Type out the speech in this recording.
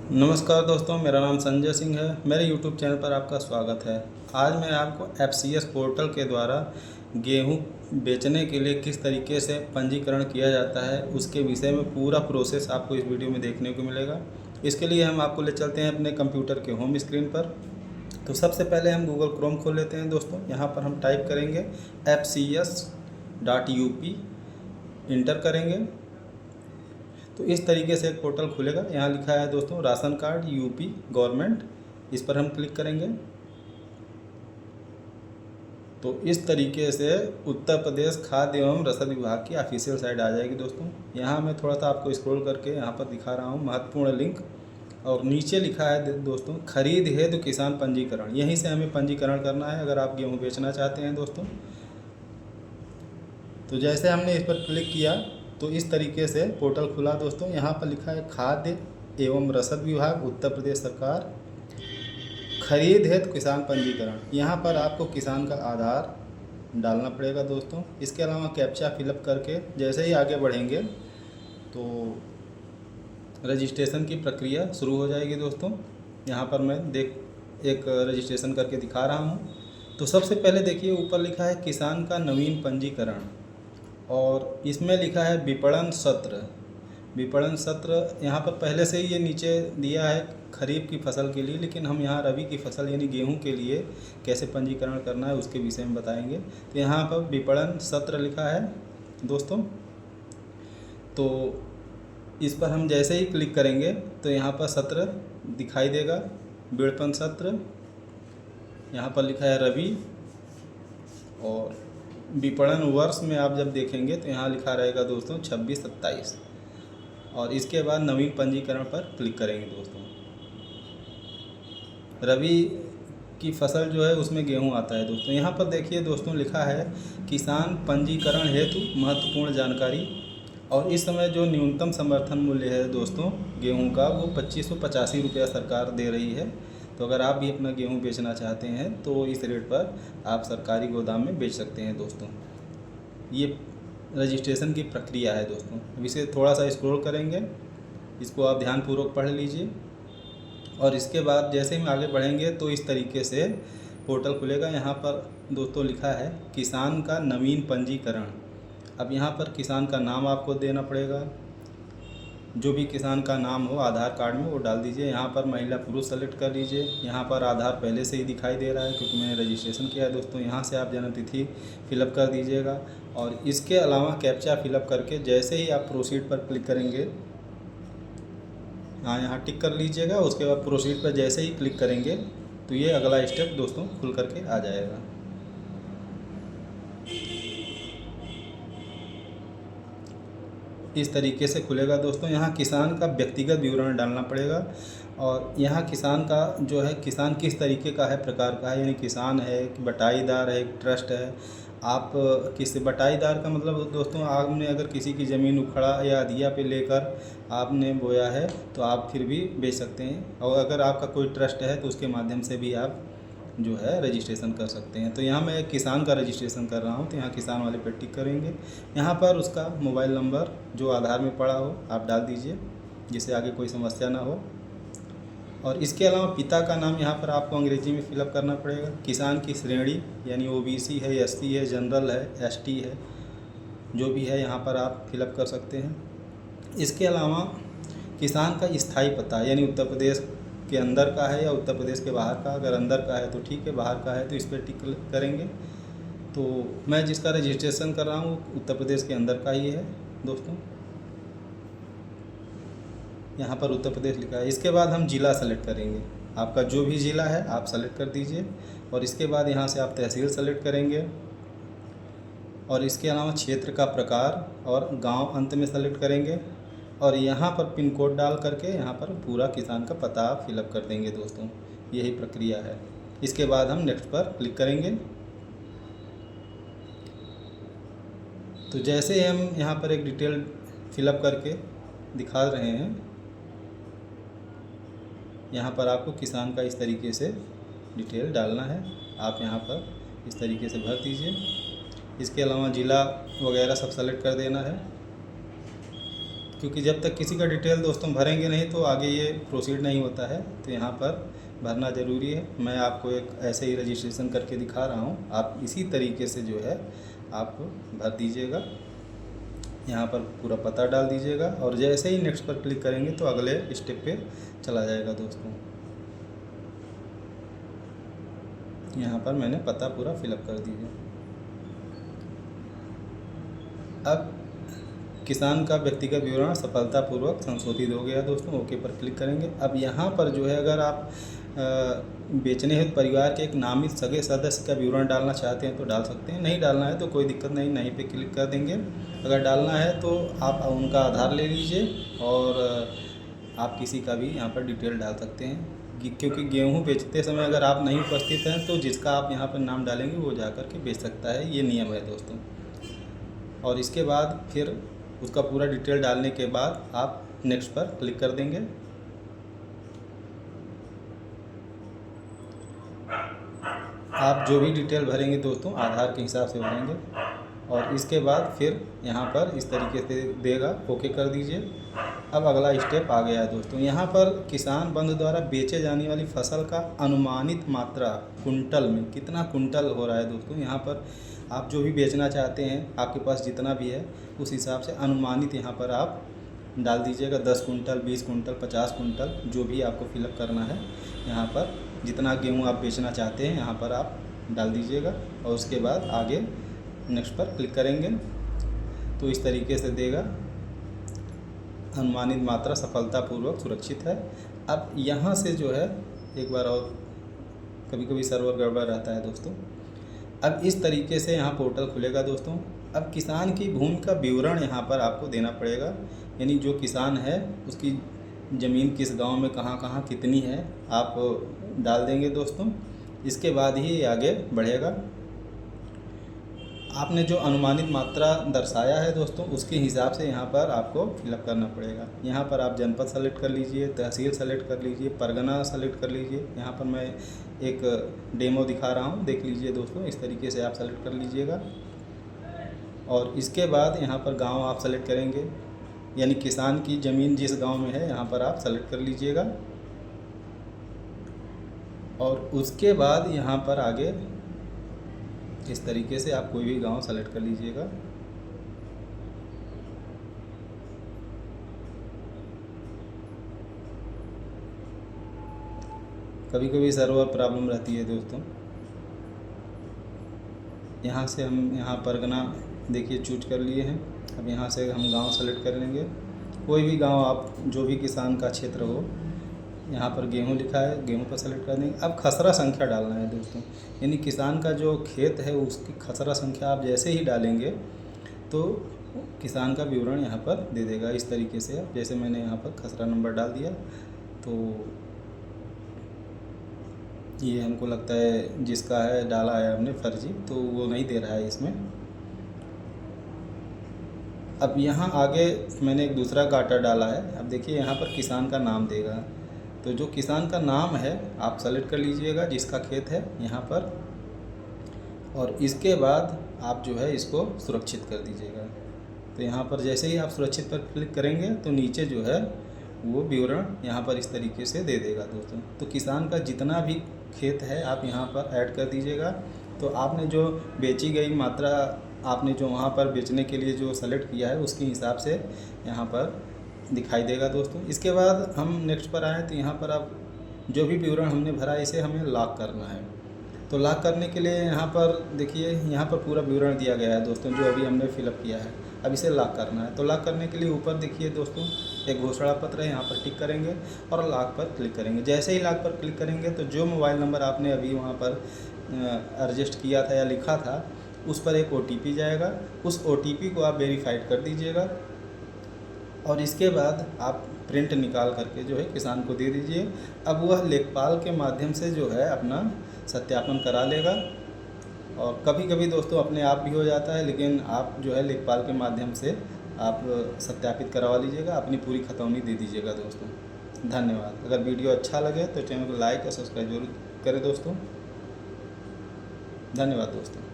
नमस्कार दोस्तों, मेरा नाम संजय सिंह है। मेरे YouTube चैनल पर आपका स्वागत है। आज मैं आपको FCS पोर्टल के द्वारा गेहूं बेचने के लिए किस तरीके से पंजीकरण किया जाता है उसके विषय में पूरा प्रोसेस आपको इस वीडियो में देखने को मिलेगा। इसके लिए हम आपको ले चलते हैं अपने कंप्यूटर के होम स्क्रीन पर। तो सबसे पहले हम गूगल क्रोम खोल लेते हैं दोस्तों। यहाँ पर हम टाइप करेंगे FCS.UP, इंटर करेंगे तो इस तरीके से एक पोर्टल खुलेगा। यहाँ लिखा है दोस्तों राशन कार्ड यूपी गवर्नमेंट, इस पर हम क्लिक करेंगे तो इस तरीके से उत्तर प्रदेश खाद्य एवं रसद विभाग की ऑफिशियल साइट आ जाएगी दोस्तों। यहाँ मैं थोड़ा सा आपको स्क्रॉल करके यहाँ पर दिखा रहा हूँ महत्वपूर्ण लिंक, और नीचे लिखा है दोस्तों खरीद हेतु किसान पंजीकरण। यहीं से हमें पंजीकरण करना है अगर आप गेहूँ बेचना चाहते हैं दोस्तों। तो जैसे हमने इस पर क्लिक किया तो इस तरीके से पोर्टल खुला दोस्तों। यहाँ पर लिखा है खाद्य एवं रसद विभाग उत्तर प्रदेश सरकार, खरीद हेतु किसान पंजीकरण। यहाँ पर आपको किसान का आधार डालना पड़ेगा दोस्तों। इसके अलावा कैप्चा फिलअप करके जैसे ही आगे बढ़ेंगे तो रजिस्ट्रेशन की प्रक्रिया शुरू हो जाएगी दोस्तों। यहाँ पर मैं एक रजिस्ट्रेशन करके दिखा रहा हूँ। तो सबसे पहले देखिए ऊपर लिखा है किसान का नवीन पंजीकरण, और इसमें लिखा है विपणन सत्र। विपणन सत्र यहाँ पर पहले से ही ये नीचे दिया है खरीफ की फसल के लिए, लेकिन हम यहाँ रबी की फसल यानी गेहूं के लिए कैसे पंजीकरण करना है उसके विषय में बताएंगे। तो यहाँ पर विपणन सत्र लिखा है दोस्तों। तो इस पर हम जैसे ही क्लिक करेंगे तो यहाँ पर सत्र दिखाई देगा, विपणन सत्र। यहाँ पर लिखा है रबी, और विपणन वर्ष में आप जब देखेंगे तो यहाँ लिखा रहेगा दोस्तों 26-27, और इसके बाद नवीन पंजीकरण पर क्लिक करेंगे दोस्तों। रबी की फसल जो है उसमें गेहूं आता है दोस्तों। यहाँ पर देखिए दोस्तों लिखा है किसान पंजीकरण हेतु महत्वपूर्ण जानकारी, और इस समय जो न्यूनतम समर्थन मूल्य है दोस्तों गेहूं का वो 2585 रुपया सरकार दे रही है। तो अगर आप भी अपना गेहूं बेचना चाहते हैं तो इस रेट पर आप सरकारी गोदाम में बेच सकते हैं दोस्तों। ये रजिस्ट्रेशन की प्रक्रिया है दोस्तों। अब इसे थोड़ा सा स्क्रॉल करेंगे, इसको आप ध्यानपूर्वक पढ़ लीजिए, और इसके बाद जैसे हम आगे बढ़ेंगे तो इस तरीके से पोर्टल खुलेगा। यहाँ पर दोस्तों लिखा है किसान का नवीन पंजीकरण। अब यहाँ पर किसान का नाम आपको देना पड़ेगा, जो भी किसान का नाम हो आधार कार्ड में वो डाल दीजिए। यहाँ पर महिला पुरुष सेलेक्ट कर लीजिए। यहाँ पर आधार पहले से ही दिखाई दे रहा है क्योंकि मैंने रजिस्ट्रेशन किया है दोस्तों। यहाँ से आप जन्म तिथि फिलअप कर दीजिएगा, और इसके अलावा कैप्चा फिलअप करके जैसे ही आप प्रोसीड पर क्लिक करेंगे, हाँ यहाँ टिक कर लीजिएगा। उसके बाद प्रोसीड पर जैसे ही क्लिक करेंगे तो ये अगला स्टेप दोस्तों खुल करके आ जाएगा। इस तरीके से खुलेगा दोस्तों। यहाँ किसान का व्यक्तिगत विवरण डालना पड़ेगा, और यहाँ किसान का जो है किसान किस तरीके का है, प्रकार का है, यानी किसान है, बटाईदार है, ट्रस्ट है। आप किस बटाईदार का मतलब दोस्तों आपने अगर किसी की ज़मीन उखड़ा या अधिया पे लेकर आपने बोया है तो आप फिर भी बेच सकते हैं, और अगर आपका कोई ट्रस्ट है तो उसके माध्यम से भी आप जो है रजिस्ट्रेशन कर सकते हैं। तो यहाँ मैं एक किसान का रजिस्ट्रेशन कर रहा हूँ, तो यहाँ किसान वाले पे टिक करेंगे। यहाँ पर उसका मोबाइल नंबर जो आधार में पड़ा हो आप डाल दीजिए, जिससे आगे कोई समस्या ना हो। और इसके अलावा पिता का नाम यहाँ पर आपको अंग्रेजी में फिलअप करना पड़ेगा। किसान की श्रेणी यानी OBC है, SC है, जनरल है, ST है, जो भी है यहाँ पर आप फिलअप कर सकते हैं। इसके अलावा किसान का स्थायी पता यानी उत्तर प्रदेश के अंदर का है या उत्तर प्रदेश के बाहर का। अगर अंदर का है तो ठीक है, बाहर का है तो इस पर टिक करेंगे। तो मैं जिसका रजिस्ट्रेशन कर रहा हूँ उत्तर प्रदेश के अंदर का ही है दोस्तों। यहाँ पर उत्तर प्रदेश लिखा है। इसके बाद हम ज़िला सेलेक्ट करेंगे, आपका जो भी ज़िला है आप सेलेक्ट कर दीजिए, और इसके बाद यहाँ से आप तहसील सेलेक्ट करेंगे, और इसके अलावा क्षेत्र का प्रकार और गांव अंत में सेलेक्ट करेंगे, और यहाँ पर पिन कोड डाल करके यहाँ पर पूरा किसान का पता फिलअप कर देंगे दोस्तों। यही प्रक्रिया है। इसके बाद हम नेक्स्ट पर क्लिक करेंगे। तो जैसे ही हम यहाँ पर एक डिटेल फिलअप करके दिखा रहे हैं, यहाँ पर आपको किसान का इस तरीके से डिटेल डालना है। आप यहाँ पर इस तरीके से भर दीजिए। इसके अलावा ज़िला वगैरह सब सेलेक्ट कर देना है, क्योंकि जब तक किसी का डिटेल दोस्तों भरेंगे नहीं तो आगे ये प्रोसीड नहीं होता है। तो यहाँ पर भरना ज़रूरी है। मैं आपको एक ऐसे ही रजिस्ट्रेशन करके दिखा रहा हूँ, आप इसी तरीके से जो है आप भर दीजिएगा। यहाँ पर पूरा पता डाल दीजिएगा और जैसे ही नेक्स्ट पर क्लिक करेंगे तो अगले स्टेप पे चला जाएगा दोस्तों। यहाँ पर मैंने पता पूरा फिलअप कर दिया। अब किसान का व्यक्तिगत विवरण सफलतापूर्वक संशोधित हो गया दोस्तों। ओके पर क्लिक करेंगे। अब यहाँ पर जो है अगर आप बेचने हेतु परिवार के एक नामित सगे सदस्य का विवरण डालना चाहते हैं तो डाल सकते हैं, नहीं डालना है तो कोई दिक्कत नहीं, नहीं पे क्लिक कर देंगे। अगर डालना है तो आप उनका आधार ले लीजिए और आप किसी का भी यहाँ पर डिटेल डाल सकते हैं, क्योंकि गेहूँ बेचते समय अगर आप नहीं उपस्थित हैं तो जिसका आप यहाँ पर नाम डालेंगे वो जा कर के बेच सकता है, ये नियम है दोस्तों। और इसके बाद फिर उसका पूरा डिटेल डालने के बाद आप नेक्स्ट पर क्लिक कर देंगे। आप जो भी डिटेल भरेंगे दोस्तों आधार के हिसाब से भरेंगे और इसके बाद फिर यहाँ पर इस तरीके से देगा, ओके कर दीजिए। अब अगला स्टेप आ गया है दोस्तों। यहाँ पर किसान बंधु द्वारा बेचे जाने वाली फसल का अनुमानित मात्रा कुंटल में कितना कुंटल हो रहा है दोस्तों। यहाँ पर आप जो भी बेचना चाहते हैं, आपके पास जितना भी है उस हिसाब से अनुमानित यहाँ पर आप डाल दीजिएगा। 10 कुंटल, 20 कुंटल, 50 कुंटल, जो भी आपको फिलअप करना है यहाँ पर जितना गेहूँ आप बेचना चाहते हैं यहाँ पर आप डाल दीजिएगा और उसके बाद आगे नेक्स्ट पर क्लिक करेंगे तो इस तरीके से देगा। अनुमानित मात्रा सफलतापूर्वक सुरक्षित है। अब यहाँ से जो है एक बार और कभी कभी सर्वर गड़बड़ रहता है दोस्तों। अब इस तरीके से यहाँ पोर्टल खुलेगा दोस्तों। अब किसान की भूमि का विवरण यहाँ पर आपको देना पड़ेगा, यानी जो किसान है उसकी ज़मीन किस गांव में कहाँ कहाँ कितनी है आप डाल देंगे दोस्तों। इसके बाद ही आगे बढ़ेगा। आपने जो अनुमानित मात्रा दर्शाया है दोस्तों उसके हिसाब से यहाँ पर आपको फिलअप करना पड़ेगा। यहाँ पर आप जनपद सेलेक्ट कर लीजिए, तहसील सेलेक्ट कर लीजिए, परगना सेलेक्ट कर लीजिए। यहाँ पर मैं एक डेमो दिखा रहा हूँ, देख लीजिए दोस्तों। इस तरीके से आप सेलेक्ट कर लीजिएगा और इसके बाद यहाँ पर गांव आप सेलेक्ट करेंगे, यानी किसान की ज़मीन जिस गांव में है यहाँ पर आप सेलेक्ट कर लीजिएगा और उसके बाद यहाँ पर आगे इस तरीके से आप कोई भी गांव सेलेक्ट कर लीजिएगा। कभी कभी सर्वर प्रॉब्लम रहती है दोस्तों। यहाँ से हम यहाँ परगना देखिए चूज कर लिए हैं। अब यहाँ से हम गांव सेलेक्ट कर लेंगे, कोई भी गांव आप जो भी किसान का क्षेत्र हो। यहाँ पर गेहूँ लिखा है, गेहूँ पर सेलेक्ट कर देंगे। अब खसरा संख्या डालना है दोस्तों, यानी किसान का जो खेत है उसकी खसरा संख्या आप जैसे ही डालेंगे तो किसान का विवरण यहाँ पर दे देगा। इस तरीके से जैसे मैंने यहाँ पर खसरा नंबर डाल दिया तो ये हमको लगता है जिसका है डाला है हमने फर्जी, तो वो नहीं दे रहा है इसमें। अब यहाँ आगे मैंने एक दूसरा गाटर डाला है। अब देखिए यहाँ पर किसान का नाम देगा, तो जो किसान का नाम है आप सेलेक्ट कर लीजिएगा जिसका खेत है यहाँ पर और इसके बाद आप जो है इसको सुरक्षित कर दीजिएगा। तो यहाँ पर जैसे ही आप सुरक्षित पर क्लिक करेंगे तो नीचे जो है वो विवरण यहाँ पर इस तरीके से दे देगा दोस्तों। तो किसान का जितना भी खेत है आप यहाँ पर ऐड कर दीजिएगा। तो आपने जो बेची गई मात्रा आपने जो वहाँ पर बेचने के लिए जो सेलेक्ट किया है उसके हिसाब से यहाँ पर दिखाई देगा दोस्तों। इसके बाद हम नेक्स्ट पर आए तो यहाँ पर आप जो भी विवरण हमने भरा इसे हमें लॉक करना है। तो लॉक करने के लिए यहाँ पर देखिए यहाँ पर पूरा विवरण दिया गया है दोस्तों जो अभी हमने फिलअप किया है। अब इसे लॉक करना है, तो लॉक करने के लिए ऊपर देखिए दोस्तों एक घोषणा पत्र है, यहाँ पर टिक करेंगे और लॉक पर क्लिक करेंगे। जैसे ही लॉक पर क्लिक करेंगे तो जो मोबाइल नंबर आपने अभी वहाँ पर रजिस्टर किया था या लिखा था उस पर एक OTP जाएगा। उस OTP को आप वेरीफाइड कर दीजिएगा और इसके बाद आप प्रिंट निकाल करके जो है किसान को दे दीजिए। अब वह लेखपाल के माध्यम से जो है अपना सत्यापन करा लेगा और कभी कभी दोस्तों अपने आप भी हो जाता है, लेकिन आप जो है लेखपाल के माध्यम से आप सत्यापित करवा लीजिएगा, अपनी पूरी खतौनी दे दीजिएगा दोस्तों। धन्यवाद। अगर वीडियो अच्छा लगे तो चैनल को लाइक और सब्सक्राइब जरूर करें दोस्तों। धन्यवाद दोस्तों।